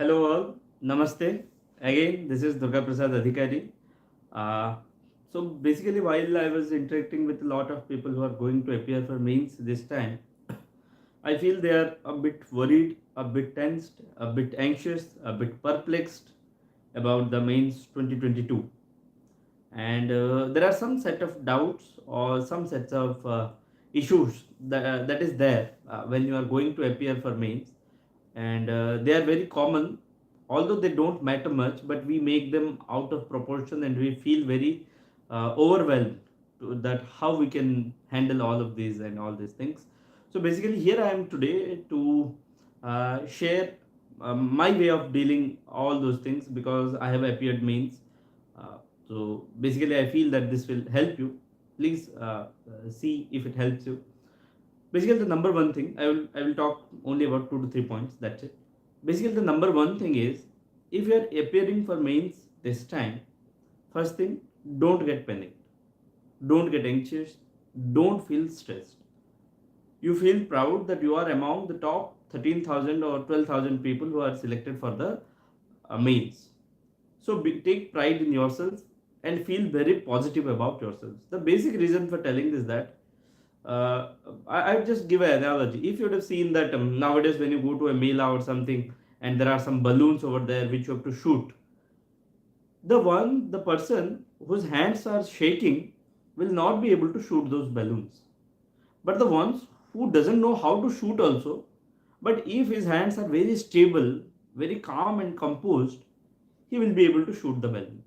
Hello all, Namaste. Again, this is Durga Prasad Adhikary. Uh, so basically, while I was interacting with a lot of people who are going to appear for mains this time, I feel they are a bit worried, a bit tensed, a bit anxious, a bit perplexed about the mains 2022. And there are some set of doubts or some sets of issues that is there when you are going to appear for mains, and they are very common, although they don't matter much, but we make them out of proportion and we feel very overwhelmed that how we can handle all of these and all these things. So basically here I am today to share my way of dealing all those things, because I have appeared mains. uh, so basically I feel that this will help you. Please see if it helps you. Basically the number one thing, I will talk only about 2 to 3 points, that's it. Basically the number one thing is, if you are appearing for mains this time, first thing, don't get panicked, don't get anxious, don't feel stressed. You feel proud that you are among the top 13,000 or 12,000 people who are selected for the mains. So take pride in yourself and feel very positive about yourselves. The basic reason for telling this that uh, I'll just give an analogy. If you would have seen that nowadays when you go to a mela or something and there are some balloons over there which you have to shoot, the person whose hands are shaking will not be able to shoot those balloons. But the ones who doesn't know how to shoot also, but if his hands are very stable, very calm and composed, he will be able to shoot the balloon.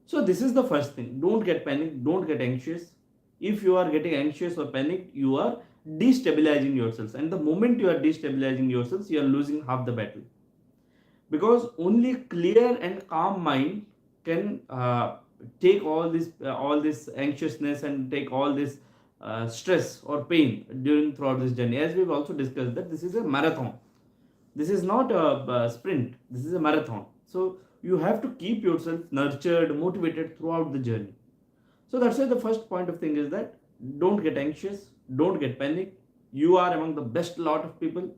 So this is the first thing. Don't get panicked. Don't get anxious. If you are getting anxious or panicked, you are destabilizing yourselves. And the moment you are destabilizing yourselves, you are losing half the battle. Because only clear and calm mind can take all this anxiousness and take all this stress or pain during throughout this journey. As we've also discussed that this is a marathon. This is not a sprint. This is a marathon. So you have to keep yourself nurtured, motivated throughout the journey. So that's why the first point of thing is that don't get anxious, don't get panic. You are among the best lot of people.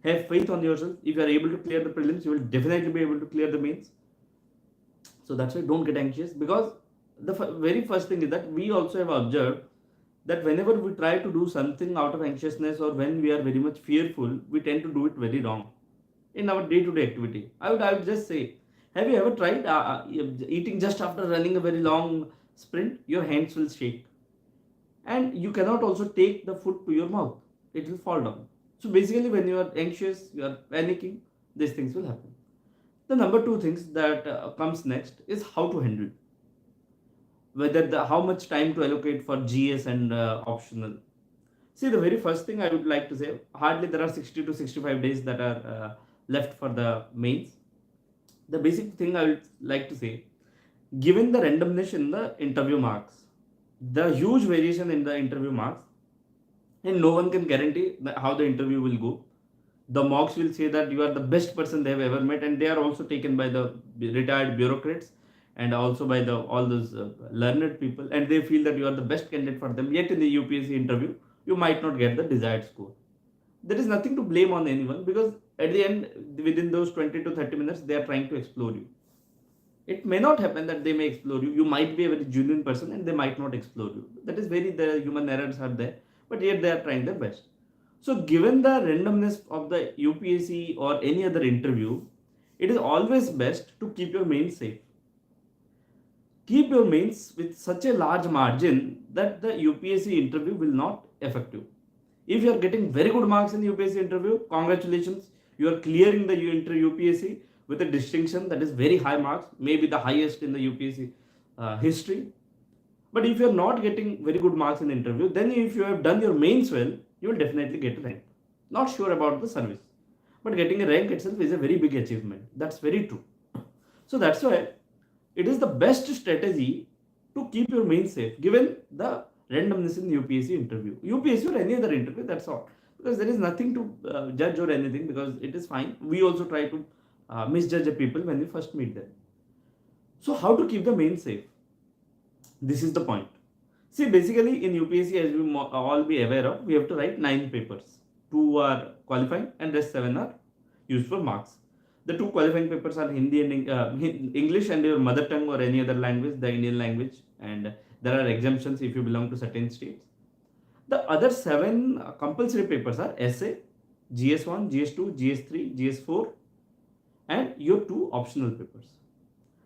Have faith on yourself. If you are able to clear the prelims, you will definitely be able to clear the mains. So that's why don't get anxious, because the very first thing is that we also have observed that whenever we try to do something out of anxiousness or when we are very much fearful, we tend to do it very wrong in our day-to-day activity. I would just say, have you ever tried eating just after running a very long sprint? Your hands will shake, and you cannot also take the food to your mouth. It will fall down. So basically, when you are anxious, you are panicking, these things will happen. The number two things that comes next is how to handle, whether how much time to allocate for GS and optional. See, the very first thing I would like to say, hardly there are 60 to 65 days that are left for the mains. The basic thing I would like to say, given the randomness in the interview marks, the huge variation in the interview marks, and no one can guarantee how the interview will go. The mocks will say that you are the best person they have ever met, and they are also taken by the retired bureaucrats and also by the all those learned people, and they feel that you are the best candidate for them. Yet in the UPSC interview, you might not get the desired score. There is nothing to blame on anyone, because at the end, within those 20 to 30 minutes, they are trying to explore you. It may not happen that they may explore you. You might be a very genuine person and they might not explore you. That is very, the human errors are there, but yet they are trying their best. So given the randomness of the UPSC or any other interview, it is always best to keep your mains safe. Keep your mains with such a large margin that the UPSC interview will not affect you. If you are getting very good marks in the UPSC interview, congratulations, you are clearing the UPSC with a distinction, that is very high marks, maybe the highest in the UPSC history. But if you are not getting very good marks in the interview, then if you have done your mains well, you will definitely get a rank. Not sure about the service, but getting a rank itself is a very big achievement. That's very true. So that's why it is the best strategy to keep your mains safe, given the randomness in UPSC interview. UPSC or any other interview, that's all. Because there is nothing to judge or anything, because it is fine. We also try to misjudge the people when we first meet them. So how to keep the mains safe? This is the point. See, basically in UPSC, as we all be aware of, we have to write 9 papers. 2 are qualifying and rest 7 are used for marks. The two qualifying papers are Hindi and English and your mother tongue or any other language, the Indian language, and there are exemptions if you belong to certain states. The other seven compulsory papers are essay, GS1, GS2, GS3, GS4, and your two optional papers.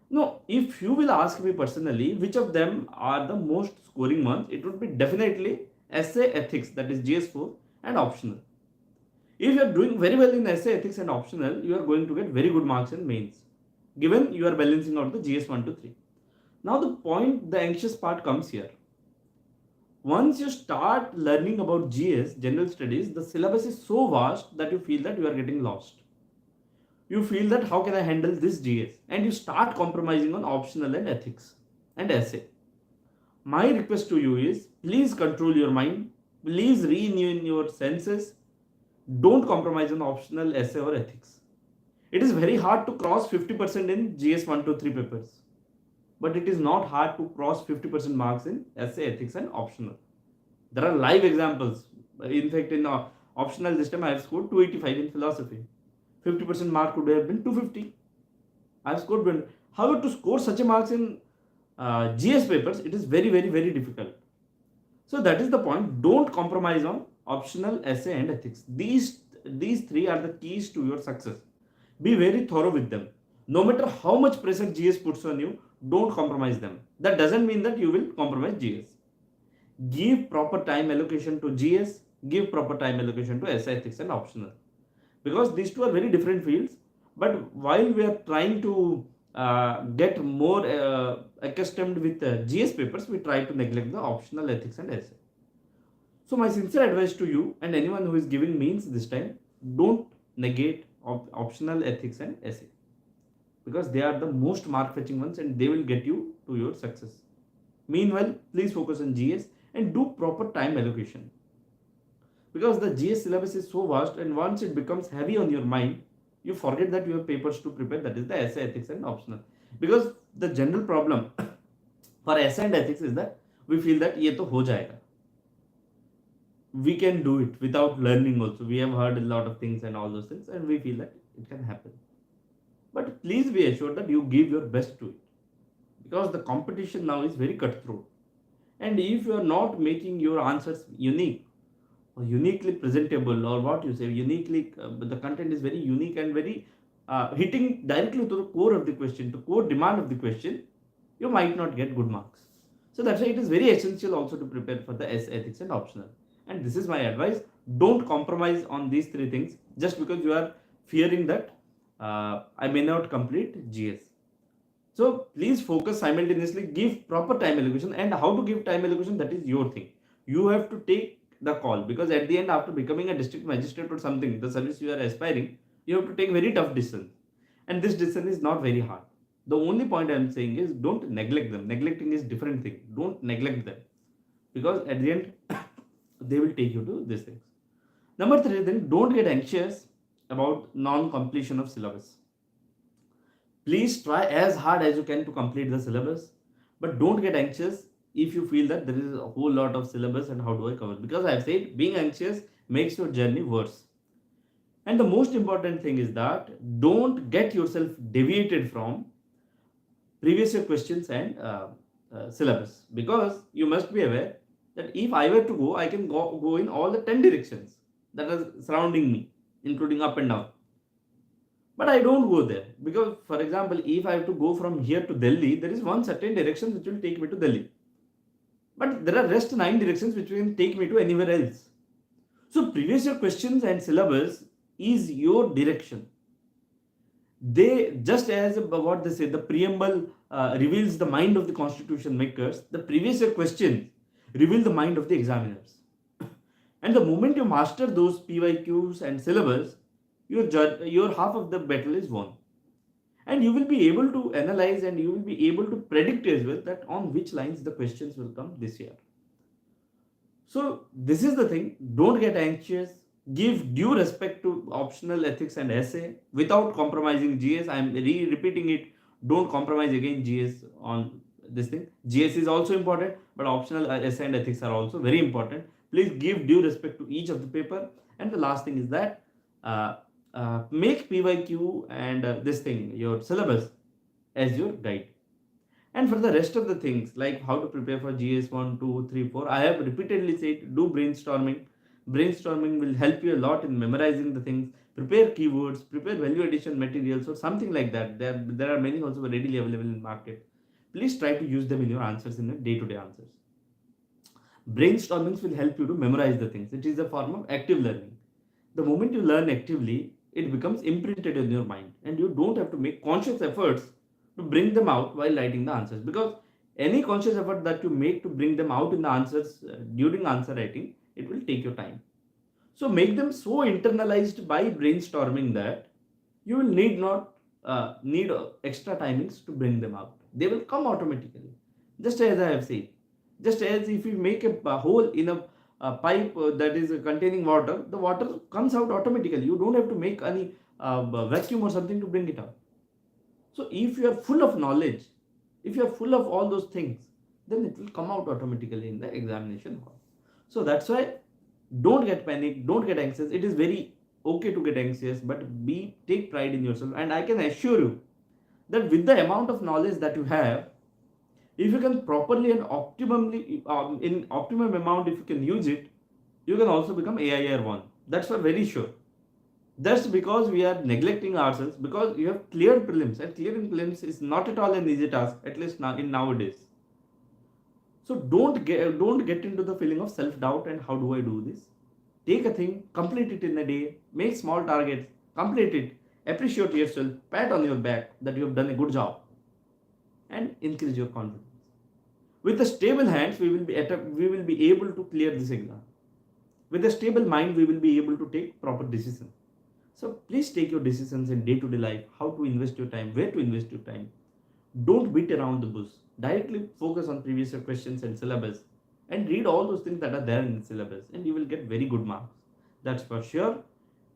Now, if you will ask me personally, which of them are the most scoring ones, it would be definitely essay ethics, that is GS4, and optional. If you are doing very well in essay ethics and optional, you are going to get very good marks in mains, given you are balancing out the GS1 to 3. Now the point, the anxious part comes here. Once you start learning about GS, general studies, the syllabus is so vast that you feel that you are getting lost. You feel that how can I handle this GS? And you start compromising on optional and ethics and essay. My request to you is, please control your mind, please renew your senses, don't compromise on optional, essay or ethics. It is very hard to cross 50% in GS 1 to 3 papers, but it is not hard to cross 50% marks in essay, ethics and optional. There are live examples. In fact, in optional this time I have scored 285 in philosophy. 50% mark could have been 250. I have scored 20. However, to score such a marks in GS papers, it is very, very, very difficult. So that is the point. Don't compromise on optional, essay and ethics. These three are the keys to your success. Be very thorough with them. No matter how much pressure GS puts on you, don't compromise them. That doesn't mean that you will compromise GS. Give proper time allocation to GS, give proper time allocation to essay, ethics and optional. Because these two are very different fields, but while we are trying to get more accustomed with GS papers, we try to neglect the optional, ethics and essay. So my sincere advice to you and anyone who is giving means this time, don't negate optional, ethics and essay, because they are the most mark fetching ones and they will get you to your success. Meanwhile, please focus on GS and do proper time allocation, because the GS syllabus is so vast, and once it becomes heavy on your mind, you forget that you have papers to prepare, that is the essay, ethics and optional. Because the general problem for essay and ethics is that we feel that ye to ho jayega, we can do it without learning also. We have heard a lot of things and all those things and we feel that it can happen. But please be assured that you give your best to it, because the competition now is very cutthroat. And if you are not making your answers unique or uniquely presentable, or what you say, uniquely, the content is very unique and very hitting directly to the core of the question, to core demand of the question, you might not get good marks. So that's why it is very essential also to prepare for the essay, ethics and optional. And this is my advice. Don't compromise on these three things just because you are fearing that I may not complete GS. So please focus simultaneously, give proper time allocation, and how to give time allocation, that is your thing. You have to take the call, because at the end, after becoming a district magistrate or something, the service you are aspiring, you have to take very tough decisions, and this decision is not very hard. The only point I am saying is, don't neglect them. Neglecting is different thing. Don't neglect them, because at the end they will take you to these things. Number 3, then, don't get anxious about non-completion of syllabus. Please try as hard as you can to complete the syllabus, but don't get anxious if you feel that there is a whole lot of syllabus and how do I cover, because I have said being anxious makes your journey worse. And the most important thing is that don't get yourself deviated from previous year questions and syllabus, because you must be aware that if I were to go, I can go in all the 10 directions that are surrounding me, including up and down. But I don't go there, because, for example, if I have to go from here to Delhi, there is one certain direction which will take me to Delhi. But there are rest 9 directions which will take me to anywhere else. So previous year questions and syllabus is your direction. They, just as what they say, the preamble reveals the mind of the constitution makers, the previous year questions reveal the mind of the examiners. And the moment you master those PYQs and syllabus, your half of the battle is won. And you will be able to analyze and you will be able to predict as well that on which lines the questions will come this year. So this is the thing. Don't get anxious. Give due respect to optional, ethics and essay without compromising GS. I am repeating it. Don't compromise again GS on this thing. GS is also important, but optional, essay and ethics are also very important. Please give due respect to each of the paper. And the last thing is that Make PYQ and this thing, your syllabus, as your guide. And for the rest of the things, like how to prepare for GS 1, 2, 3, 4, I have repeatedly said do brainstorming. Brainstorming will help you a lot in memorizing the things. Prepare keywords, prepare value addition materials, or something like that. There are many also readily available in market. Please try to use them in your answers, in your day-to-day answers. Brainstormings will help you to memorize the things. It is a form of active learning. The moment you learn actively, it becomes imprinted in your mind, and you don't have to make conscious efforts to bring them out while writing the answers, because any conscious effort that you make to bring them out in the answers during answer writing, it will take your time. So make them so internalized by brainstorming that you will need extra timings to bring them out. They will come automatically. Just as I have said, just as if you make a hole in a pipe that is containing water, the water comes out automatically. You don't have to make any vacuum or something to bring it out. So if you are full of knowledge, if you are full of all those things, then it will come out automatically in the examination hall. So that's why don't get panic, don't get anxious. It is very okay to get anxious, but take pride in yourself. And I can assure you that with the amount of knowledge that you have, if you can properly and optimally in optimum amount, if you can use it, you can also become AIR 1. That's for very sure. That's because we are neglecting ourselves, because you have cleared prelims, and clearing prelims is not at all an easy task, at least now in nowadays. So don't get into the feeling of self-doubt and how do I do this. Take a thing, complete it in a day, make small targets, complete it, appreciate yourself, pat on your back that you have done a good job, and increase your confidence. With the stable hands, we will be able to clear this exam. With a stable mind, we will be able to take proper decisions. So please take your decisions in day-to-day life, how to invest your time, where to invest your time. Don't beat around the bush. Directly focus on previous year questions and syllabus, and read all those things that are there in the syllabus, and you will get very good marks. That's for sure.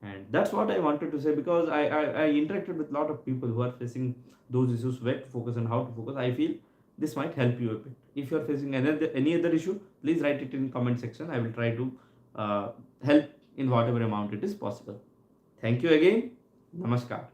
And that's what I wanted to say, because I interacted with a lot of people who are facing those issues, where to focus and how to focus. I feel this might help you a bit. If you are facing any other issue, please write it in comment section. I will try to help in whatever amount it is possible. Thank you again. Namaskar.